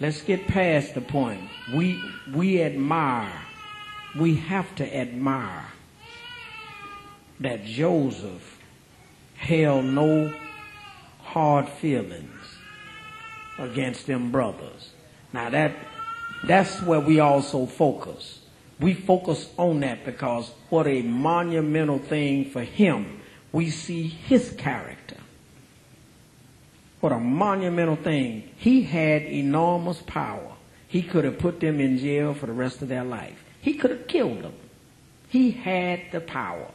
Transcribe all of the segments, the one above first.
let's get past the point. We admire, we have to admire that Joseph held no hard feelings against them brothers. Now that's where we also focus. We focus on that because what a monumental thing for him. We see his character. What a monumental thing. He had enormous power. He could have put them in jail for the rest of their life. He could have killed them. He had the power.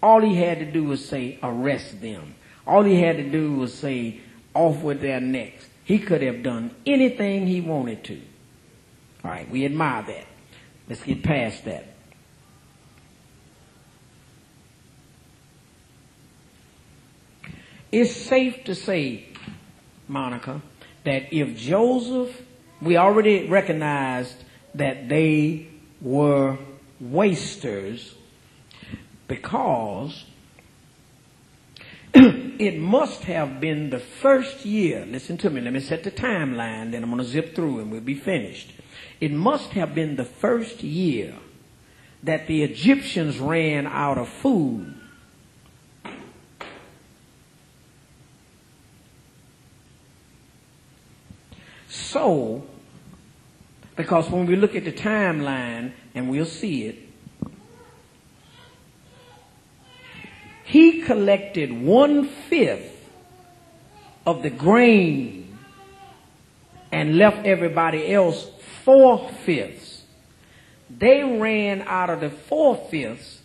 All he had to do was say, arrest them. All he had to do was say, off with their necks. He could have done anything he wanted to. All right, we admire that. Let's get past that. It's safe to say, Monica, that if Joseph, we already recognized that they were wasters because it must have been the first year. Listen to me. Let me set the timeline, then I'm going to zip through and we'll be finished. It must have been the first year that the Egyptians ran out of food. So, because when we look at the timeline, and we'll see it, he collected 1/5 of the grain and left everybody else 4/5. They ran out of the 4/5,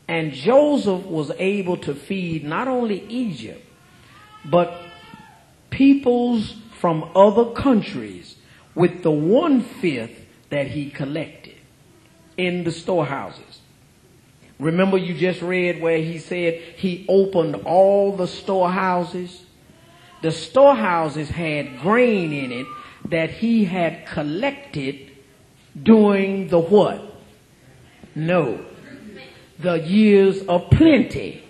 and Joseph was able to feed not only Egypt, but peoples from other countries with the 1/5 that he collected in the storehouses. Remember you just read where he said he opened all the storehouses? The storehouses had grain in it that he had collected during the what? No, the years of plenty.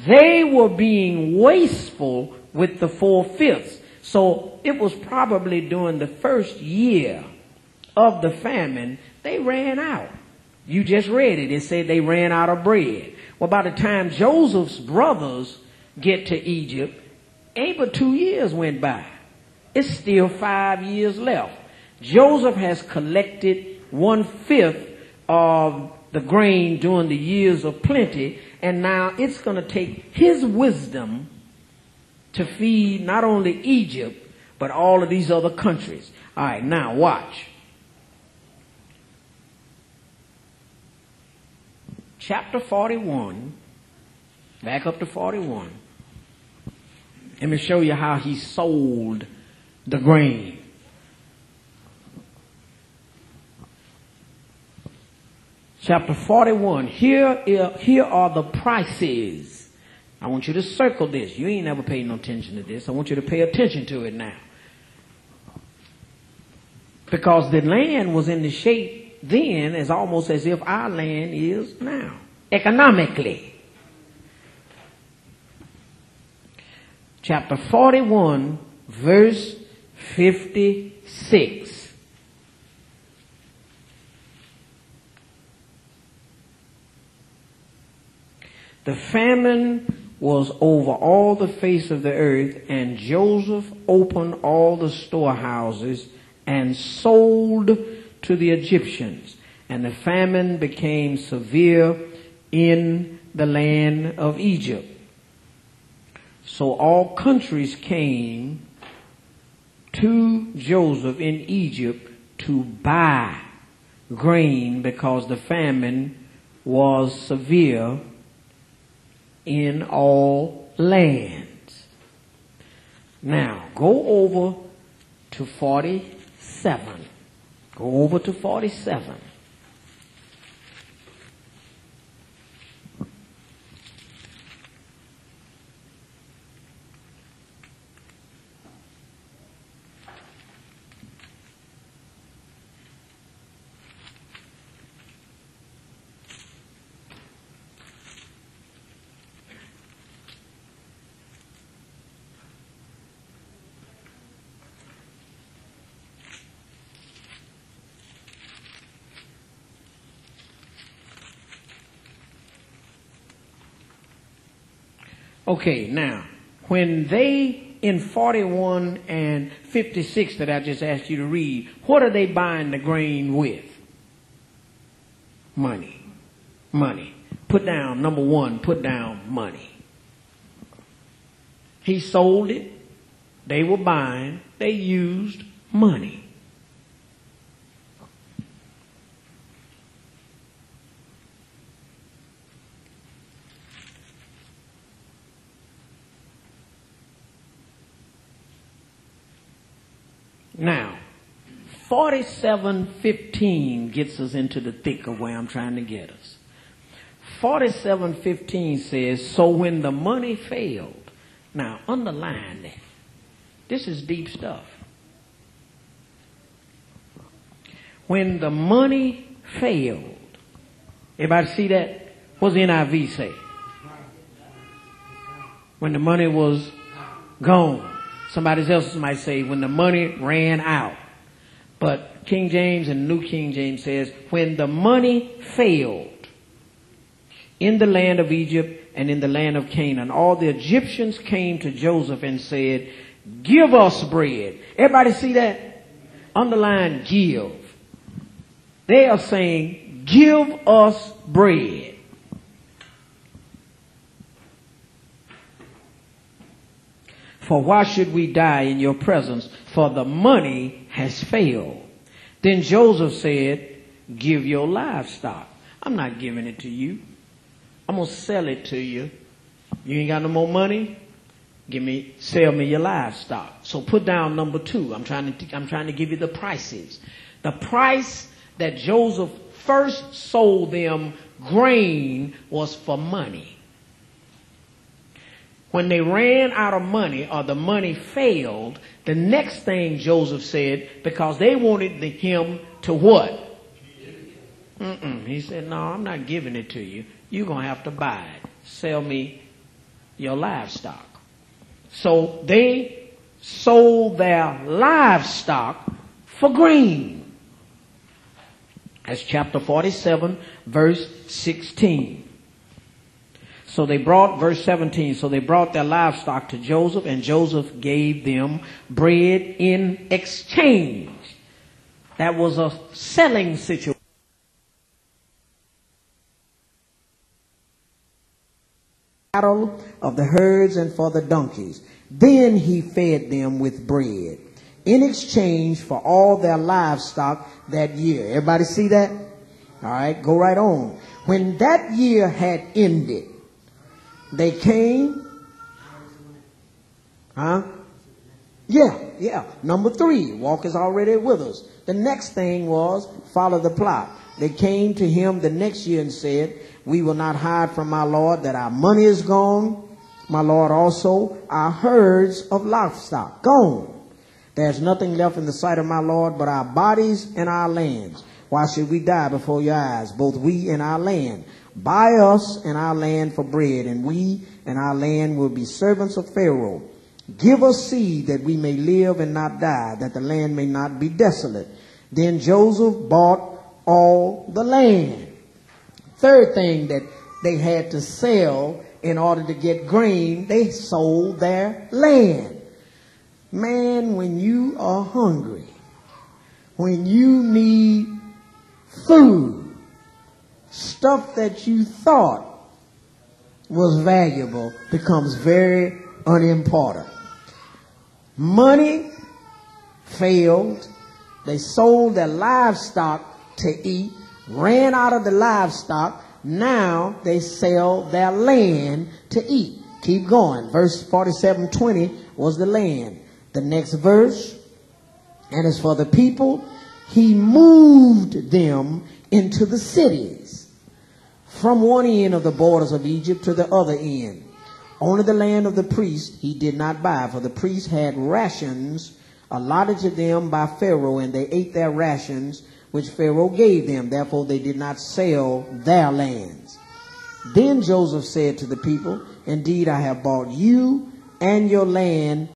They were being wasteful with the 4/5. So it was probably during the first year of the famine, they ran out. You just read it. It said they ran out of bread. Well, by the time Joseph's brothers get to Egypt, ain't but 2 years went by. It's still 5 years left. Joseph has collected 1/5 of the grain during the years of plenty, and now it's going to take his wisdom to feed not only Egypt, but all of these other countries. All right, now watch. Chapter 41, back up to 41. Let me show you how he sold the grain. Chapter 41, here are the prices. I want you to circle this. You ain't never paid no attention to this. I want you to pay attention to it now. Because the land was in the shape then as almost as if our land is now, economically. Chapter 41, verse 56. The famine was over all the face of the earth, and Joseph opened all the storehouses and sold to the Egyptians. And the famine became severe in the land of Egypt. So all countries came to Joseph in Egypt to buy grain because the famine was severe in all lands. Now, go over to 47. Go over to 47. Okay, now, when they, in 41 and 56 that I just asked you to read, what are they buying the grain with? Money. Money. Put down, number one, put down money. He sold it. They were buying. They used money. Now, 47:15 gets us into the thick of where I'm trying to get us. 47:15 says, so when the money failed. Now, underline that. This is deep stuff. When the money failed. Everybody see that? What does the NIV say? When the money was gone. Somebody else might say when the money ran out. But King James and New King James says when the money failed in the land of Egypt and in the land of Canaan, all the Egyptians came to Joseph and said, give us bread. Everybody see that? Underline give. They are saying, give us bread. For why should we die in your presence? For the money has failed. Then Joseph said, give your livestock. I'm not giving it to you. I'm going to sell it to you. You ain't got no more money? Sell me your livestock. So put down number 2. I'm trying to give you the prices. The price that Joseph first sold them grain was for money. When they ran out of money or the money failed, the next thing Joseph said, because they wanted him to what? He said, no, I'm not giving it to you. You're going to have to buy it. Sell me your livestock. So they sold their livestock for grain. That's chapter 47, verse 16. So they brought, verse 17, so they brought their livestock to Joseph, and Joseph gave them bread in exchange. That was a selling situation. Cattle of the herds and for the donkeys. Then he fed them with bread in exchange for all their livestock that year. Everybody see that? All right, go right on. When that year had ended, they came. Yeah. Number 3, walk is already with us. The next thing was follow the plot. They came to him the next year and said, we will not hide from my Lord that our money is gone. My Lord also, our herds of livestock gone. There's nothing left in the sight of my Lord but our bodies and our lands. Why should we die before your eyes, both we and our land? Buy us and our land for bread, and we and our land will be servants of Pharaoh. Give us seed that we may live and not die, that the land may not be desolate. Then Joseph bought all the land. Third thing that they had to sell in order to get grain, they sold their land. Man, when you are hungry, when you need food, stuff that you thought was valuable becomes very unimportant. Money failed. They sold their livestock to eat, ran out of the livestock. Now they sell their land to eat. Keep going. Verse 47:20 was the land. The next verse, and as for the people, he moved them into the cities, from one end of the borders of Egypt to the other end. Only the land of the priest he did not buy, for the priests had rations allotted to them by Pharaoh, and they ate their rations which Pharaoh gave them. Therefore they did not sell their lands. Then Joseph said to the people, indeed I have bought you and your land